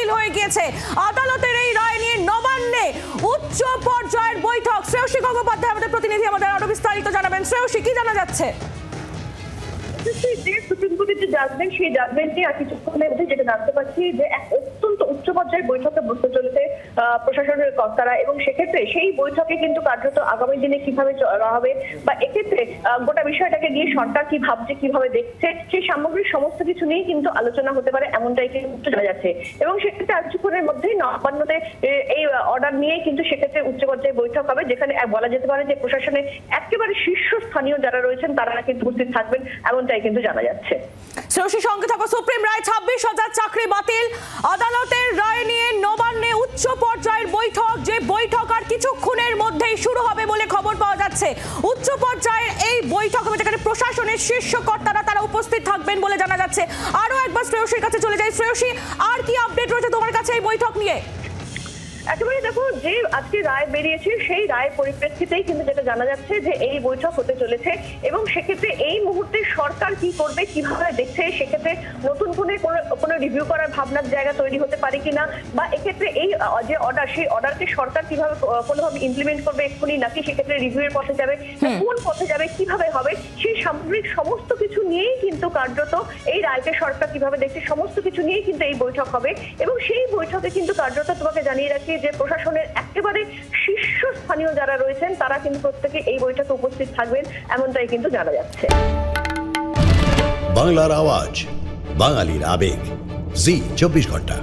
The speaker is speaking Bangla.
বাতিল হয়ে গিয়েছে। আদালতের এই রায় নিয়ে নবান্নে উচ্চ পর্যায়ের বৈঠক। শ্রেয়সী গঙ্গোপাধ্যায় আমাদের প্রতিনিধি, আমাদের আরো বিস্তারিত জানাবেন। শ্রেয়সী, কি জানা যাচ্ছে? যে সুপ্রিম কোর্টের যে জাজমেন্ট, সেই জাজমেন্টে আর কিছুক্ষণের মধ্যে যেটা জানতে পারছি যে এক অত্যন্ত উচ্চ পর্যায়ের বৈঠকে বসতে চলেছে প্রশাসনের কর্তারা, এবং সেক্ষেত্রে সেই বৈঠকে কিন্তু কার্যত আগামী দিনে কিভাবে চলা হবে বা এক্ষেত্রে গোটা বিষয়টাকে নিয়ে সরকার কি ভাবছে, কিভাবে দেখছে, সেই সামগ্রিক সমস্ত কিছু নিয়ে কিন্তু আলোচনা হতে পারে এমনটাই কিন্তু জানা যাচ্ছে। এবং সেক্ষেত্রে আর কিছুক্ষণের মধ্যেই নবান্নতে এই অর্ডার নিয়ে কিন্তু সেক্ষেত্রে উচ্চ পর্যায়ে বৈঠক হবে, যেখানে বলা যেতে পারে যে প্রশাসনের একেবারে শীর্ষস্থানীয় যারা রয়েছেন তারা কিন্তু উপস্থিত থাকবেন এমনটাই কিন্তু জানা যাচ্ছে। শ্রেয়সী, সঙ্গে থাকো। সুপ্রিম রায়, 26,000 চাকরি বাতিল। আদালতের রায় নিয়ে নবান্নে উচ্চ পর্যায়ের বৈঠক, যে বৈঠক আর কিছুক্ষণের মধ্যেই শুরু হবে বলে খবর পাওয়া যাচ্ছে। উচ্চ পর্যায়ের এই বৈঠক হবে যেখানে প্রশাসনের শীর্ষ কর্তারা তারা উপস্থিত থাকবেন বলে জানা যাচ্ছে। আরো একবার শ্রেয়সীর কাছে চলে যাই। শ্রেয়সী, আর কি আপডেট রয়েছে তোমার কাছে এই বৈঠক নিয়ে? একেবারে দেখো, যে আজকে রায় বেরিয়েছে সেই রায়ের পরিপ্রেক্ষিতেই কিন্তু যেটা জানা যাচ্ছে যে এই বৈঠক হতে চলেছে, এবং সেক্ষেত্রে এই মুহূর্তে সরকার কি করবে, কিভাবে দেখছে, সেক্ষেত্রে নতুন কোনো রিভিউ করার ভাবনার জায়গা তৈরি হতে পারে কিনা, বা এক্ষেত্রে এই যে অর্ডার, সেই অর্ডারকে সরকার কিভাবে কোনোভাবে ইমপ্লিমেন্ট করবে এক্ষুনি, নাকি সেক্ষেত্রে রিভিউয়ের পথে যাবে, কোন পথে যাবে, কিভাবে হবে, সেই সামগ্রিক সমস্ত কিছু নিয়েই কিন্তু কার্যত এই রায়কে সরকার কিভাবে দেখছে সমস্ত কিছু নিয়েই কিন্তু এই বৈঠক হবে। এবং সেই বৈঠকে কিন্তু কার্যত তোমাকে জানিয়ে রাখি যে প্রশাসনের একেবারে শীর্ষস্থানীয় যারা রয়েছেন তারা কিন্তু প্রত্যেকে এই বৈঠকে উপস্থিত থাকবেন এমনটাই কিন্তু জানা যাচ্ছে। বাংলার আওয়াজ, বাঙালির আবেগ, জি 24 ঘন্টা।